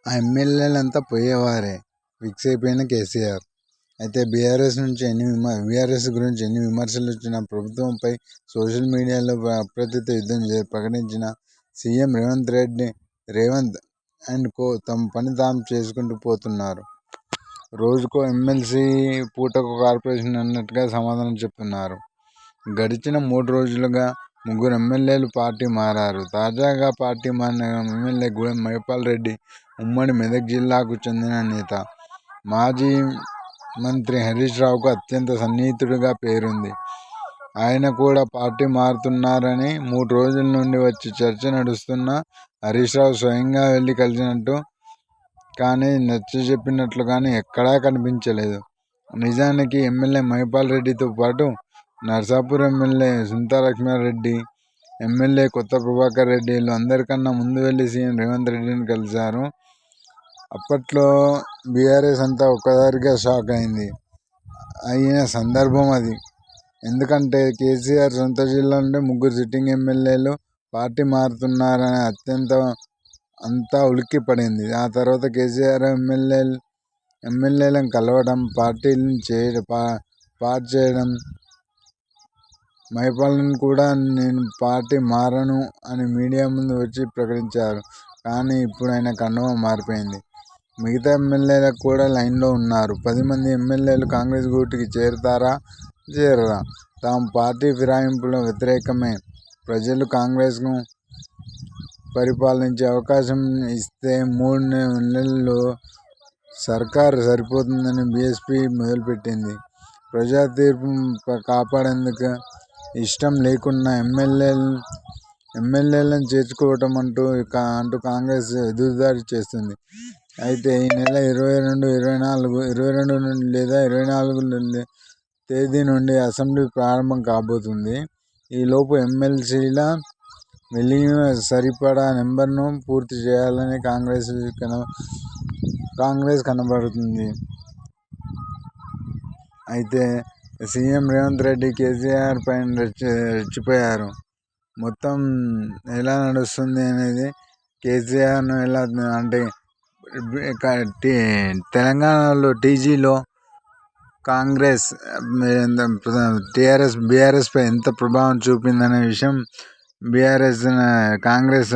ఆ ఎమ్మెల్యేలంతా పోయేవారే. ఫిక్స్ అయిపోయిన కేసీఆర్. అయితే బీఆర్ఎస్ గురించి ఎన్ని విమర్శలు వచ్చినా ప్రభుత్వంపై సోషల్ మీడియాలో అప్రతిత యుద్ధం ప్రకటించిన సీఎం రేవంత్ అండ్ కో తమ పని తాము చేసుకుంటూ పోతున్నారు. రోజుకో ఎమ్మెల్సీ, పూటకో కార్పొరేషన్ అన్నట్టుగా సమాధానం చెప్తున్నారు. గడిచిన 3 రోజులుగా 3 ఎమ్మెల్యేలు పార్టీ మారారు. తాజాగా పార్టీ మారిన ఎమ్మెల్యే గూడెం మైపాల్ రెడ్డి ఉమ్మడి మెదక్ జిల్లాకు చెందిన నేత. మాజీ మంత్రి హరీష్ రావుకు అత్యంత సన్నిహితుడిగా పేరుంది. ఆయన కూడా పార్టీ మారుతున్నారని 3 రోజుల నుండి వచ్చి చర్చ నడుస్తున్నా హరీష్ రావు స్వయంగా వెళ్లి కలిసినట్టు కానీ నచ్చజెప్పినట్లు కానీ ఎక్కడా కనిపించలేదు. నిజానికి ఎమ్మెల్యే మైపాల్ రెడ్డితో పాటు నర్సాపూర్ ఎమ్మెల్యే సునీతా లక్ష్మారెడ్డి, ఎమ్మెల్యే కొత్త ప్రభాకర్ రెడ్డిలు అందరికన్నా ముందు వెళ్లి సీఎం రేవంత్ రెడ్డిని కలిశారు. అప్పట్లో బీఆర్ఎస్ అంతా ఒక్కసారిగా షాక్ అయిన సందర్భం అది. ఎందుకంటే కేసీఆర్ సొంత జిల్లా నుండి 3 సిట్టింగ్ ఎమ్మెల్యేలు పార్టీ మారుతున్నారని అంతా ఉలిక్కి పడింది. ఆ తర్వాత కేసీఆర్ ఎమ్మెల్యేలను కలవడం, పార్టీని చేయడం, మైపాల్ని కూడా నేను పార్టీ మారను అని మీడియా ముందు వచ్చి ప్రకటించారు. కానీ ఇప్పుడు ఆయన కండువా మారిపోయింది. మిగతా ఎమ్మెల్యేలకు కూడా లైన్లో ఉన్నారు. 10 మంది ఎమ్మెల్యేలు కాంగ్రెస్ గూటికి చేరరా? తాము పార్టీ ఫిరాయింపుల వ్యతిరేకమే. ప్రజలు కాంగ్రెస్ను పరిపాలించే అవకాశం ఇస్తే 3 నెలల్లో సర్కారు సరిపోతుందని బీఎస్పీ మొదలుపెట్టింది. ప్రజా తీర్పు కాపాడేందుకు ఇష్టం లేకున్నా ఎమ్మెల్యేలను చేర్చుకోవటం అంటూ కాంగ్రెస్ ఎదురుదాడి చేస్తుంది. అయితే ఈ నెల 22 లేదా 24 తేదీ నుండి అసెంబ్లీ ప్రారంభం కాబోతుంది. ఈలోపు ఎమ్మెల్సీల విలీన సరిపడా నెంబర్ను పూర్తి చేయాలని కాంగ్రెస్ కనబడుతుంది. అయితే సీఎం రేవంత్ రెడ్డి కేసీఆర్ పైన రెచ్చిపోయారు. మొత్తం ఎలా నడుస్తుంది అనేది కేసీఆర్ను ఎలా అంటే తెలంగాణలో టీజీలో కాంగ్రెస్ బీఆర్ఎస్ పై ఎంత ప్రభావం చూపిందనే విషయం కాంగ్రెస్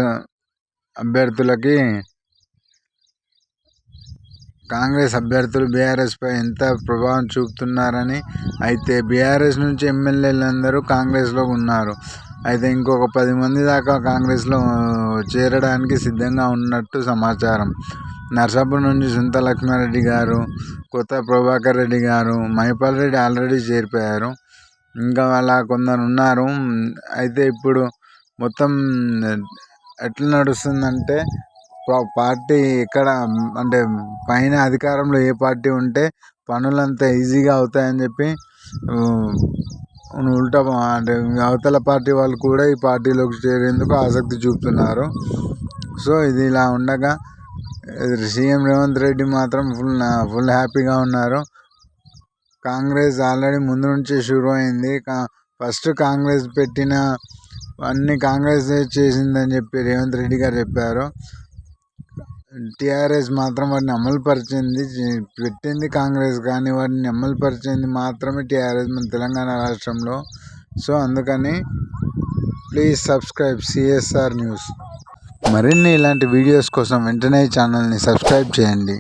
అభ్యర్థులు బీఆర్ఎస్ పై ఎంత ప్రభావం చూపుతున్నారని. అయితే బీఆర్ఎస్ నుంచి ఎమ్మెల్యేలు అందరూ కాంగ్రెస్లో ఉన్నారు. అయితే ఇంకొక 10 మంది దాకా కాంగ్రెస్లో చేరడానికి సిద్ధంగా ఉన్నట్టు సమాచారం. నర్సాపూర్ నుంచి సునీతా లక్ష్మారెడ్డి గారు, కొత్త ప్రభాకర్ రెడ్డి గారు, మైపాల్ రెడ్డి ఆల్రెడీ చేరిపోయారు. ఇంకా అలా కొందరు ఉన్నారు. అయితే ఇప్పుడు మొత్తం ఎట్లా నడుస్తుందంటే పార్టీ ఎక్కడ అంటే పైన అధికారంలో ఏ పార్టీ ఉంటే పనులంతా ఈజీగా అవుతాయని చెప్పి ఉల్టా అంటే అవతల పార్టీ వాళ్ళు కూడా ఈ పార్టీలోకి చేరేందుకు ఆసక్తి చూపుతున్నారు. సో ఇది ఇలా ఉండగా సీఎం రేవంత్ రెడ్డి మాత్రం ఫుల్ హ్యాపీగా ఉన్నారు. కాంగ్రెస్ ఆల్రెడీ ముందు నుంచే షురూ అయింది. ఫస్ట్ కాంగ్రెస్ పెట్టిన అన్ని కాంగ్రెస్ చేసిందని చెప్పి రేవంత్ రెడ్డి గారు చెప్పారు. టీఆర్ఎస్ మాత్రం వాటిని పెట్టింది కాంగ్రెస్, కానీ వాటిని అమలుపరిచింది మాత్రమే టీఆర్ఎస్ మన తెలంగాణ రాష్ట్రంలో. సో అందుకని ప్లీజ్ సబ్స్క్రైబ్ CSR న్యూస్. మరిన్ని ఇలాంటి వీడియోస్ కోసం వెంటనే ఛానల్ని సబ్స్క్రైబ్ చేయండి.